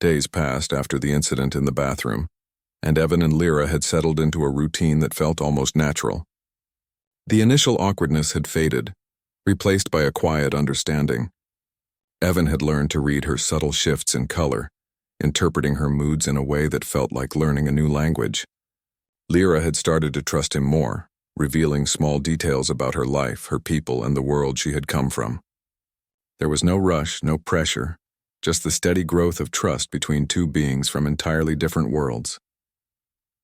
Days passed after the incident in the bathroom, and Evan and Lyra had settled into a routine that felt almost natural. The initial awkwardness had faded, replaced by a quiet understanding. Evan had learned to read her subtle shifts in color, interpreting her moods in a way that felt like learning a new language. Lyra had started to trust him more, revealing small details about her life, her people, and the world she had come from. There was no rush, no pressure, just the steady growth of trust between two beings from entirely different worlds.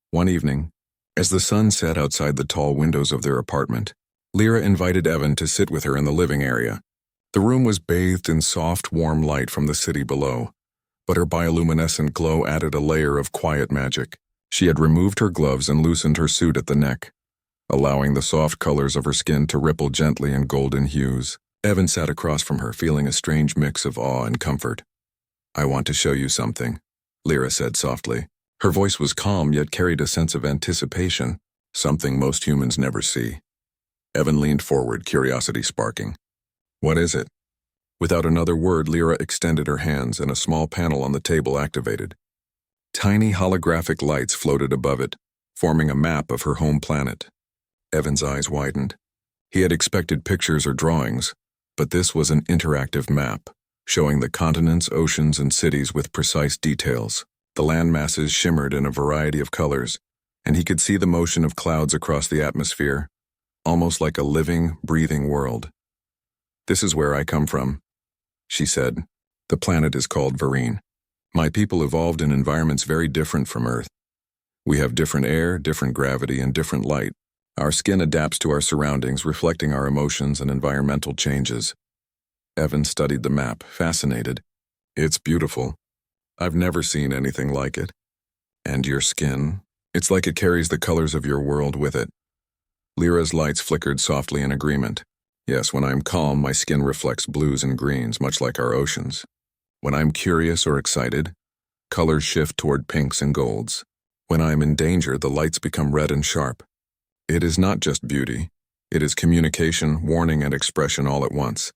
One evening, as the sun set outside the tall windows of their apartment, Lyra invited Evan to sit with her in the living area. The room was bathed in soft, warm light from the city below, but her bioluminescent glow added a layer of quiet magic. She had removed her gloves and loosened her suit at the neck, allowing the soft colors of her skin to ripple gently in golden hues. Evan sat across from her, feeling a strange mix of awe and comfort. "I want to show you something," Lyra said softly. Her voice was calm yet carried a sense of anticipation, something most humans never see. Evan leaned forward, curiosity sparking. "What is it?" Without another word, Lyra extended her hands and a small panel on the table activated. Tiny holographic lights floated above it, forming a map of her home planet. Evan's eyes widened. He had expected pictures or drawings, but this was an interactive map, showing the continents, oceans, and cities with precise details. The land masses shimmered in a variety of colors, and he could see the motion of clouds across the atmosphere, almost like a living, breathing world. "This is where I come from," she said. "The planet is called Vereen. My people evolved in environments very different from Earth. We have different air, different gravity, and different light. Our skin adapts to our surroundings, reflecting our emotions and environmental changes." Evan studied the map, fascinated. "It's beautiful. I've never seen anything like it. And your skin? It's like it carries the colors of your world with it." Lyra's lights flickered softly in agreement. "Yes, when I'm calm, my skin reflects blues and greens, much like our oceans. When I'm curious or excited, colors shift toward pinks and golds. When I'm in danger, the lights become red and sharp. It is not just beauty. It is communication, warning, and expression all at once."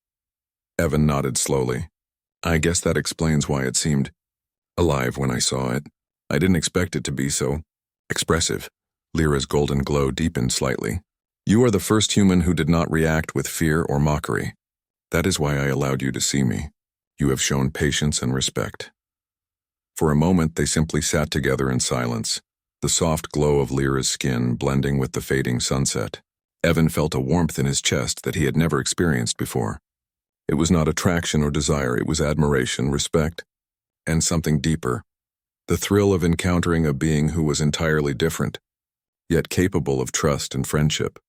Evan nodded slowly. "I guess that explains why it seemed alive when I saw it. I didn't expect it to be so expressive." Lyra's golden glow deepened slightly. "You are the first human who did not react with fear or mockery. That is why I allowed you to see me. You have shown patience and respect." For a moment, they simply sat together in silence, the soft glow of Lyra's skin blending with the fading sunset. Evan felt a warmth in his chest that he had never experienced before. It was not attraction or desire, it was admiration, respect, and something deeper. The thrill of encountering a being who was entirely different, yet capable of trust and friendship.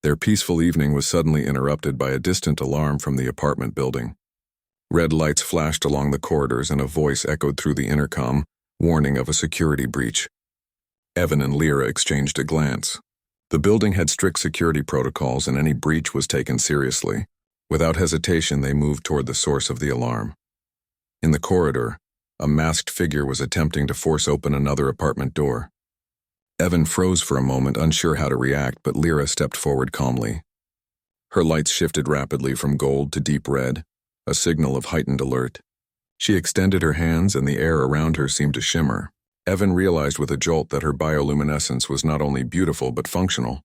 Their peaceful evening was suddenly interrupted by a distant alarm from the apartment building. Red lights flashed along the corridors and a voice echoed through the intercom, warning of a security breach. Evan and Lyra exchanged a glance. The building had strict security protocols and any breach was taken seriously. Without hesitation, they moved toward the source of the alarm. In the corridor, a masked figure was attempting to force open another apartment door. Evan froze for a moment, unsure how to react, but Lyra stepped forward calmly. Her lights shifted rapidly from gold to deep red, a signal of heightened alert. She extended her hands and the air around her seemed to shimmer. Evan realized with a jolt that her bioluminescence was not only beautiful but functional.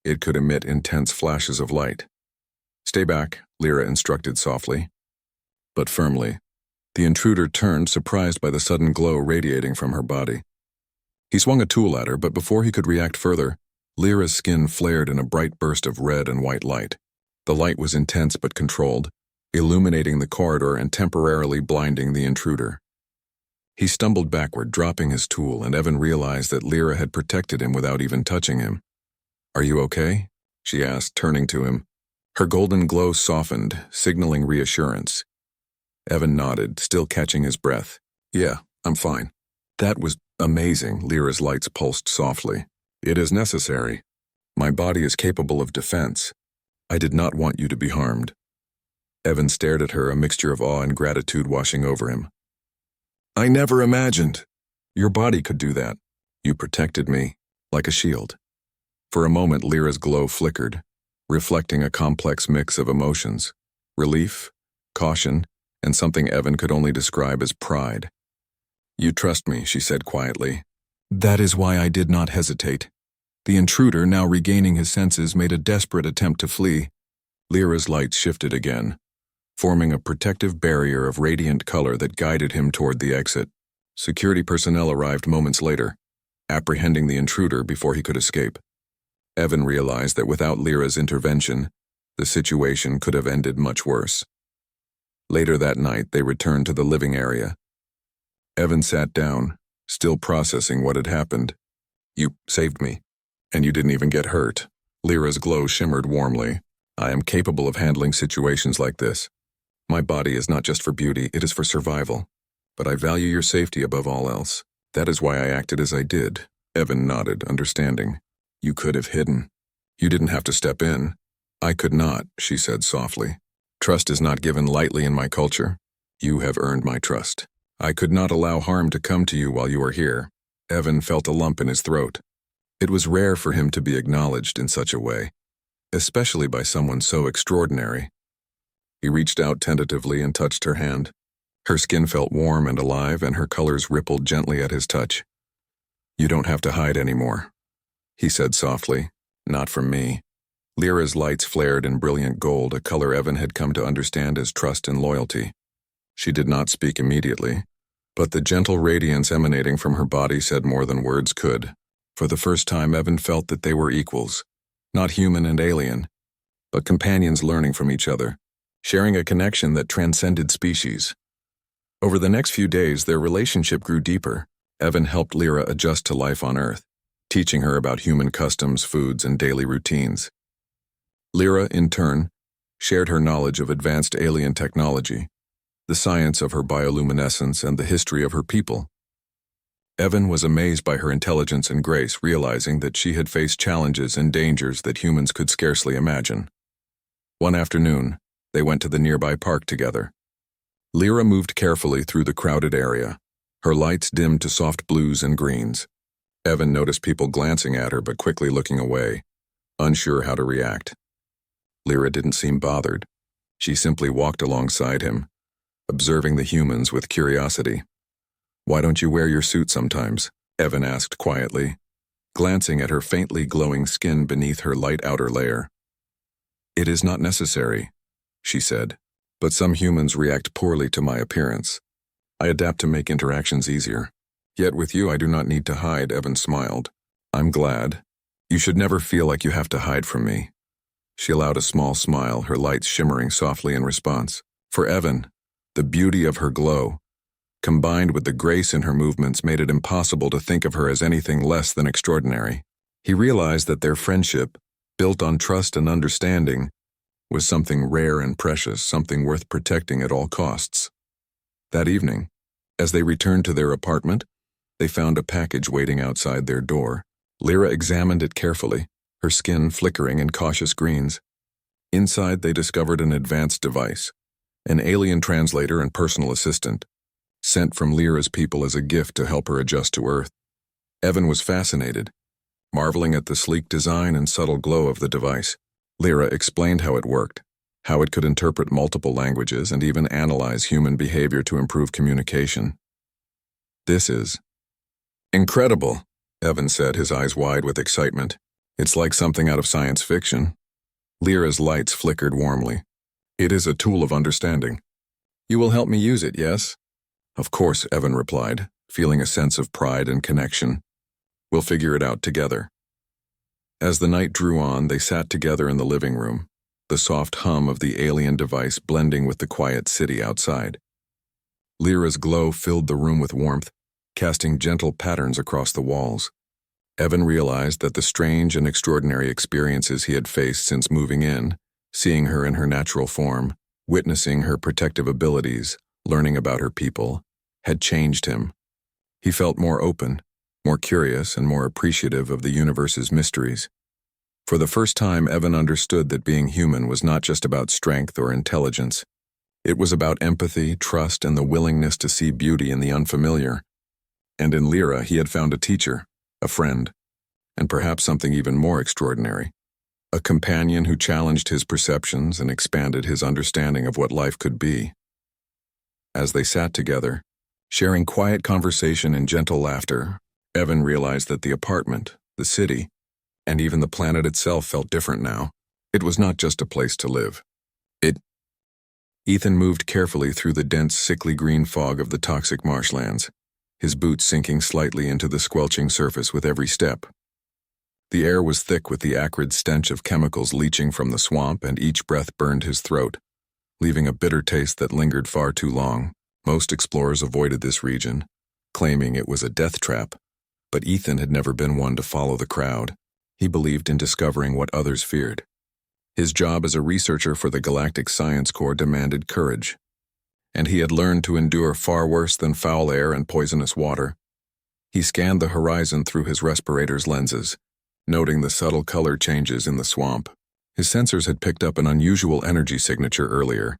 It could emit intense flashes of light. "Stay back," Lyra instructed softly, but firmly. The intruder turned, surprised by the sudden glow radiating from her body. He swung a tool at her, but before he could react further, Lyra's skin flared in a bright burst of red and white light. The light was intense but controlled, illuminating the corridor and temporarily blinding the intruder. He stumbled backward, dropping his tool, and Evan realized that Lyra had protected him without even touching him. "Are you okay?" she asked, turning to him. Her golden glow softened, signaling reassurance. Evan nodded, still catching his breath. "Yeah, I'm fine." "That was amazing," Lyra's lights pulsed softly. "It is necessary. My body is capable of defense. I did not want you to be harmed." Evan stared at her, a mixture of awe and gratitude washing over him. "I never imagined. Your body could do that. You protected me, like a shield." For a moment, Lyra's glow flickered, reflecting a complex mix of emotions: relief, caution, and something Evan could only describe as pride. "You trust me," she said quietly. "That is why I did not hesitate." The intruder, now regaining his senses, made a desperate attempt to flee. Lyra's lights shifted again, forming a protective barrier of radiant color that guided him toward the exit. Security personnel arrived moments later, apprehending the intruder before he could escape. Evan realized that without Lyra's intervention, the situation could have ended much worse. Later that night, they returned to the living area. Evan sat down, still processing what had happened. "You saved me, and you didn't even get hurt." Lyra's glow shimmered warmly. "I am capable of handling situations like this. My body is not just for beauty, it is for survival. But I value your safety above all else. That is why I acted as I did." Evan nodded, understanding. "You could have hidden. You didn't have to step in." "I could not," she said softly. "Trust is not given lightly in my culture. You have earned my trust. I could not allow harm to come to you while you are here." Evan felt a lump in his throat. It was rare for him to be acknowledged in such a way, especially by someone so extraordinary. He reached out tentatively and touched her hand. Her skin felt warm and alive, and her colors rippled gently at his touch. "You don't have to hide anymore," he said softly. "Not from me." Lyra's lights flared in brilliant gold, a color Evan had come to understand as trust and loyalty. She did not speak immediately, but the gentle radiance emanating from her body said more than words could. For the first time, Evan felt that they were equals, not human and alien, but companions learning from each other, sharing a connection that transcended species. Over the next few days, their relationship grew deeper. Evan helped Lyra adjust to life on Earth, teaching her about human customs, foods, and daily routines. Lyra, in turn, shared her knowledge of advanced alien technology, the science of her bioluminescence, and the history of her people. Evan was amazed by her intelligence and grace, realizing that she had faced challenges and dangers that humans could scarcely imagine. One afternoon, they went to the nearby park together. Lyra moved carefully through the crowded area, her lights dimmed to soft blues and greens. Evan noticed people glancing at her but quickly looking away, unsure how to react. Lyra didn't seem bothered. She simply walked alongside him, observing the humans with curiosity. "Why don't you wear your suit sometimes?" Evan asked quietly, glancing at her faintly glowing skin beneath her light outer layer. "It is not necessary," she said, "but some humans react poorly to my appearance. I adapt to make interactions easier. Yet with you I do not need to hide," Evan smiled. "I'm glad. You should never feel like you have to hide from me." She allowed a small smile, her lights shimmering softly in response. For Evan, the beauty of her glow, combined with the grace in her movements, made it impossible to think of her as anything less than extraordinary. He realized that their friendship, built on trust and understanding, was something rare and precious, something worth protecting at all costs. That evening, as they returned to their apartment, they found a package waiting outside their door. Lyra examined it carefully, her skin flickering in cautious greens. Inside, they discovered an advanced device, an alien translator and personal assistant, sent from Lyra's people as a gift to help her adjust to Earth. Evan was fascinated, marveling at the sleek design and subtle glow of the device. Lyra explained how it worked, how it could interpret multiple languages and even analyze human behavior to improve communication. "This is incredible," Evan said, his eyes wide with excitement. "It's like something out of science fiction." Lyra's lights flickered warmly. "It is a tool of understanding. You will help me use it, yes?" "Of course," Evan replied, feeling a sense of pride and connection. "We'll figure it out together." As the night drew on, they sat together in the living room, the soft hum of the alien device blending with the quiet city outside. Lyra's glow filled the room with warmth, casting gentle patterns across the walls. Evan realized that the strange and extraordinary experiences he had faced since moving in, seeing her in her natural form, witnessing her protective abilities, learning about her people, had changed him. He felt more open, more curious, and more appreciative of the universe's mysteries. For the first time, Evan understood that being human was not just about strength or intelligence. It was about empathy, trust, and the willingness to see beauty in the unfamiliar. And in Lyra, he had found a teacher, a friend, and perhaps something even more extraordinary, a companion who challenged his perceptions and expanded his understanding of what life could be. As they sat together, Sharing quiet conversation and gentle laughter, Evan realized that the apartment, the city, and even the planet itself felt different now. It was not just a place to live. Ethan moved carefully through the dense, sickly green fog of the toxic marshlands, his boots sinking slightly into the squelching surface with every step. The air was thick with the acrid stench of chemicals leaching from the swamp, and each breath burned his throat, leaving a bitter taste that lingered far too long. Most explorers avoided this region, claiming it was a death trap, but Ethan had never been one to follow the crowd. He believed in discovering what others feared. His job as a researcher for the Galactic Science Corps demanded courage, and he had learned to endure far worse than foul air and poisonous water. He scanned the horizon through his respirator's lenses, noting the subtle color changes in the swamp. His sensors had picked up an unusual energy signature earlier,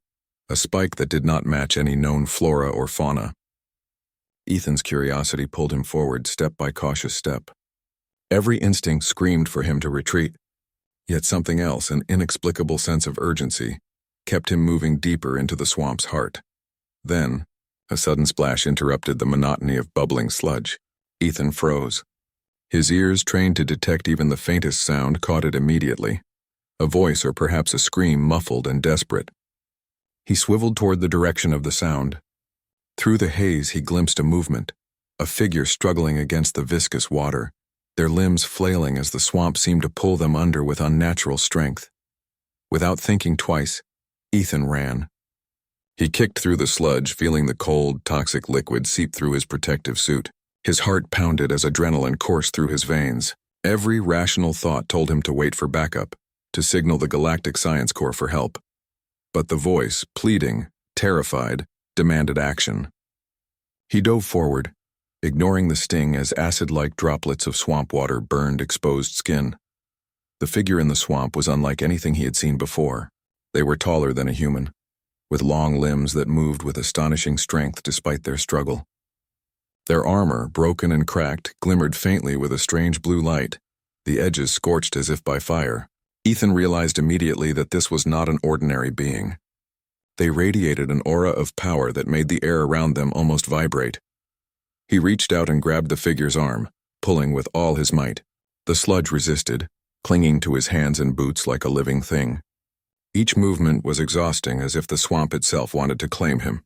a spike that did not match any known flora or fauna. Ethan's curiosity pulled him forward step by cautious step. Every instinct screamed for him to retreat, yet something else, an inexplicable sense of urgency, kept him moving deeper into the swamp's heart. Then, a sudden splash interrupted the monotony of bubbling sludge. Ethan froze. His ears, trained to detect even the faintest sound, caught it immediately. A voice, or perhaps a scream, muffled and desperate. He swiveled toward the direction of the sound. Through the haze he glimpsed a movement, a figure struggling against the viscous water, their limbs flailing as the swamp seemed to pull them under with unnatural strength. Without thinking twice, Ethan ran. He kicked through the sludge, feeling the cold, toxic liquid seep through his protective suit. His heart pounded as adrenaline coursed through his veins. Every rational thought told him to wait for backup, to signal the Galactic Science Corps for help. But the voice, pleading, terrified, demanded action. He dove forward, ignoring the sting as acid-like droplets of swamp water burned exposed skin. The figure in the swamp was unlike anything he had seen before. They were taller than a human, with long limbs that moved with astonishing strength despite their struggle. Their armor, broken and cracked, glimmered faintly with a strange blue light, the edges scorched as if by fire. Ethan realized immediately that this was not an ordinary being. They radiated an aura of power that made the air around them almost vibrate. He reached out and grabbed the figure's arm, pulling with all his might. The sludge resisted, clinging to his hands and boots like a living thing. Each movement was exhausting, as if the swamp itself wanted to claim him.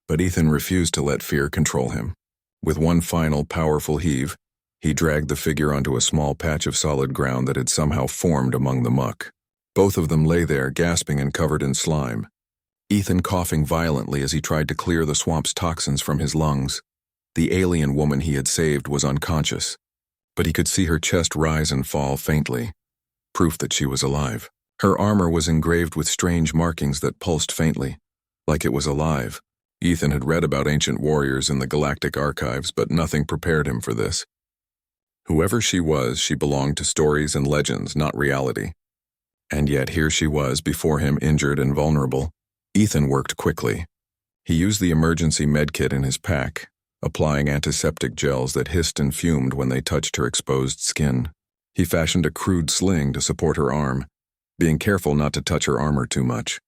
But Ethan refused to let fear control him. With one final, powerful heave, he dragged the figure onto a small patch of solid ground that had somehow formed among the muck. Both of them lay there, gasping and covered in slime. Ethan coughing violently as he tried to clear the swamp's toxins from his lungs. The alien woman he had saved was unconscious, but he could see her chest rise and fall faintly, proof that she was alive. Her armor was engraved with strange markings that pulsed faintly, like it was alive. Ethan had read about ancient warriors in the galactic archives, but nothing prepared him for this. Whoever she was, she belonged to stories and legends, not reality. And yet here she was before him, injured and vulnerable. Ethan worked quickly. He used the emergency medkit in his pack, applying antiseptic gels that hissed and fumed when they touched her exposed skin. He fashioned a crude sling to support her arm, being careful not to touch her armor too much.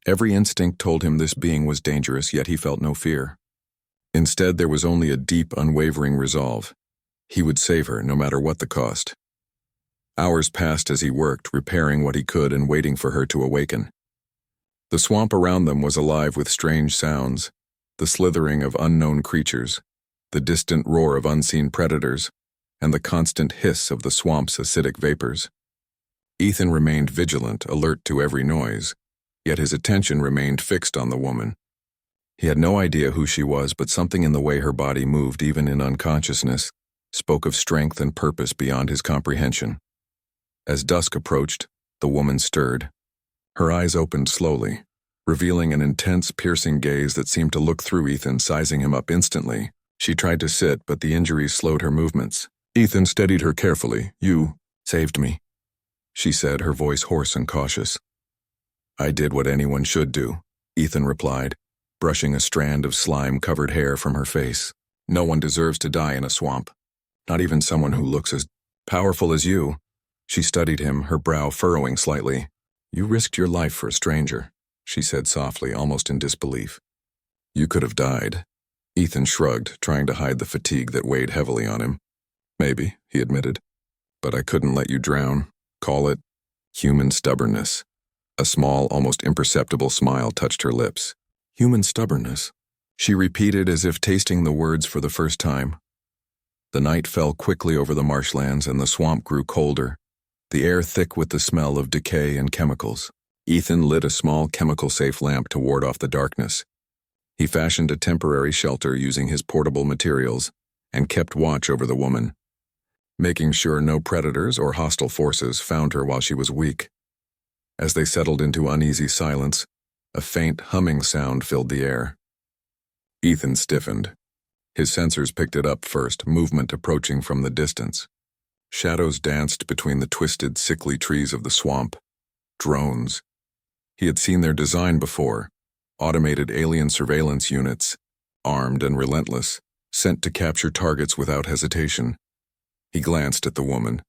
Every instinct told him this being was dangerous, yet he felt no fear. Instead, there was only a deep, unwavering resolve. He would save her, no matter what the cost. Hours passed as he worked, repairing what he could and waiting for her to awaken. The swamp around them was alive with strange sounds, the slithering of unknown creatures, the distant roar of unseen predators, and the constant hiss of the swamp's acidic vapors. Ethan remained vigilant, alert to every noise, yet his attention remained fixed on the woman. He had no idea who she was, but something in the way her body moved, even in unconsciousness, spoke of strength and purpose beyond his comprehension. As dusk approached, the woman stirred. Her eyes opened slowly, revealing an intense, piercing gaze that seemed to look through Ethan, sizing him up instantly. She tried to sit, but the injuries slowed her movements. Ethan steadied her carefully. "You saved me," she said, her voice hoarse and cautious. "I did what anyone should do," Ethan replied, brushing a strand of slime-covered hair from her face. "No one deserves to die in a swamp, not even someone who looks as powerful as you." She studied him, her brow furrowing slightly. "You risked your life for a stranger," she said softly, almost in disbelief. "You could have died." Ethan shrugged, trying to hide the fatigue that weighed heavily on him. Maybe, he admitted. But I couldn't let you drown. Call it human stubbornness. A small, almost imperceptible smile touched her lips. Human stubbornness, she repeated as if tasting the words for the first time. The night fell quickly over the marshlands and the swamp grew colder, the air thick with the smell of decay and chemicals. Ethan lit a small chemical-safe lamp to ward off the darkness. He fashioned a temporary shelter using his portable materials and kept watch over the woman, making sure no predators or hostile forces found her while she was weak. As they settled into uneasy silence, a faint humming sound filled the air. Ethan stiffened. His sensors picked it up first, movement approaching from the distance. Shadows danced between the twisted, sickly trees of the swamp. Drones. He had seen their design before, automated alien surveillance units, armed and relentless, sent to capture targets without hesitation. He glanced at the woman,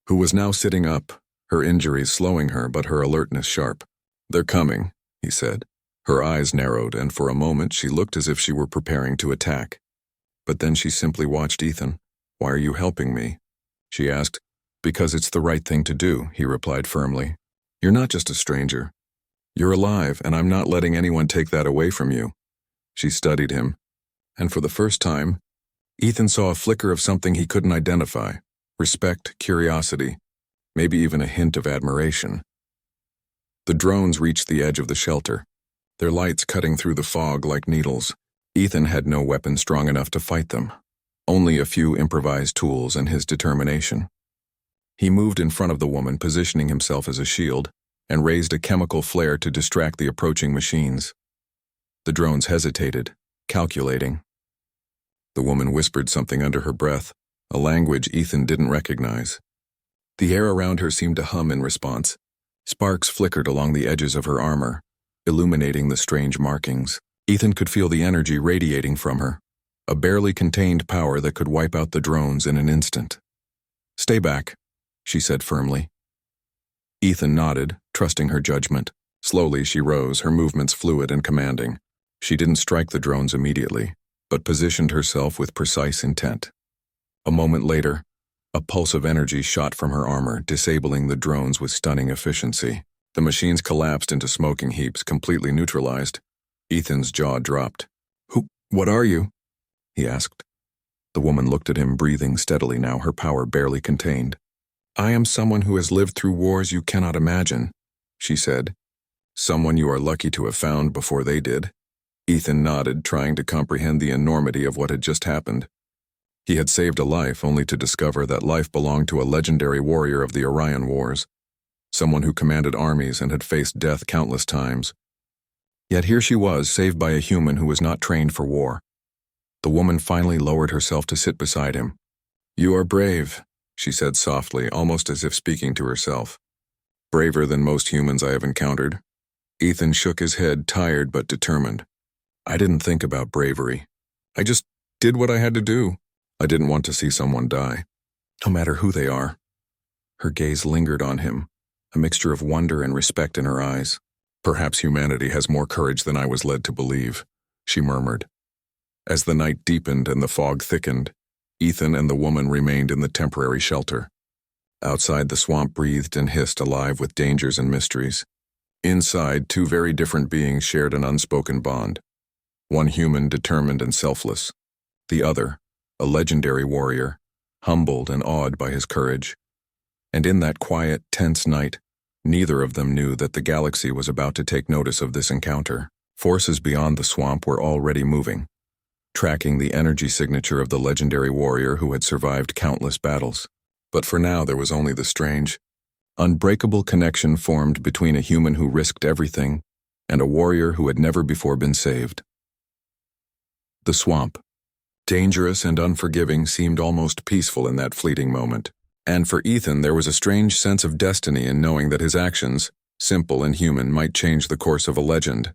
who was now sitting up, her injuries slowing her but her alertness sharp. "They're coming," he said. Her eyes narrowed, and for a moment she looked as if she were preparing to attack. But then she simply watched Ethan. "Why are you helping me?" she asked. "Because it's the right thing to do," he replied firmly. "You're not just a stranger. You're alive, and I'm not letting anyone take that away from you." She studied him, and for the first time, Ethan saw a flicker of something he couldn't identify. Respect, curiosity, maybe even a hint of admiration. The drones reached the edge of the shelter, their lights cutting through the fog like needles. Ethan had no weapon strong enough to fight them, only a few improvised tools and his determination. He moved in front of the woman, positioning himself as a shield, and raised a chemical flare to distract the approaching machines. The drones hesitated, calculating. The woman whispered something under her breath, a language Ethan didn't recognize. The air around her seemed to hum in response. Sparks flickered along the edges of her armor, illuminating the strange markings. Ethan could feel the energy radiating from her, a barely contained power that could wipe out the drones in an instant. "Stay back," she said firmly. Ethan nodded, trusting her judgment. Slowly she rose, her movements fluid and commanding. She didn't strike the drones immediately, but positioned herself with precise intent. A moment later, a pulse of energy shot from her armor, disabling the drones with stunning efficiency. The machines collapsed into smoking heaps, completely neutralized. Ethan's jaw dropped. What are you?" he asked. The woman looked at him, breathing steadily now, her power barely contained. "I am someone who has lived through wars you cannot imagine," she said. "Someone you are lucky to have found before they did." Ethan nodded, trying to comprehend the enormity of what had just happened. He had saved a life only to discover that life belonged to a legendary warrior of the Orion Wars, someone who commanded armies and had faced death countless times. Yet here she was, saved by a human who was not trained for war. The woman finally lowered herself to sit beside him. "You are brave," she said softly, almost as if speaking to herself. "Braver than most humans I have encountered." Ethan shook his head, tired but determined. "I didn't think about bravery. I just did what I had to do. I didn't want to see someone die, no matter who they are." Her gaze lingered on him, a mixture of wonder and respect in her eyes. "Perhaps humanity has more courage than I was led to believe," she murmured. As the night deepened and the fog thickened, Ethan and the woman remained in the temporary shelter. Outside, the swamp breathed and hissed, alive with dangers and mysteries. Inside, two very different beings shared an unspoken bond. One human, determined and selfless. The other, a legendary warrior, humbled and awed by his courage. And in that quiet, tense night, neither of them knew that the galaxy was about to take notice of this encounter. Forces beyond the swamp were already moving, tracking the energy signature of the legendary warrior who had survived countless battles. But for now there was only the strange, unbreakable connection formed between a human who risked everything and a warrior who had never before been saved. The swamp, dangerous and unforgiving, seemed almost peaceful in that fleeting moment. And for Ethan there was a strange sense of destiny in knowing that his actions, simple and human, might change the course of a legend.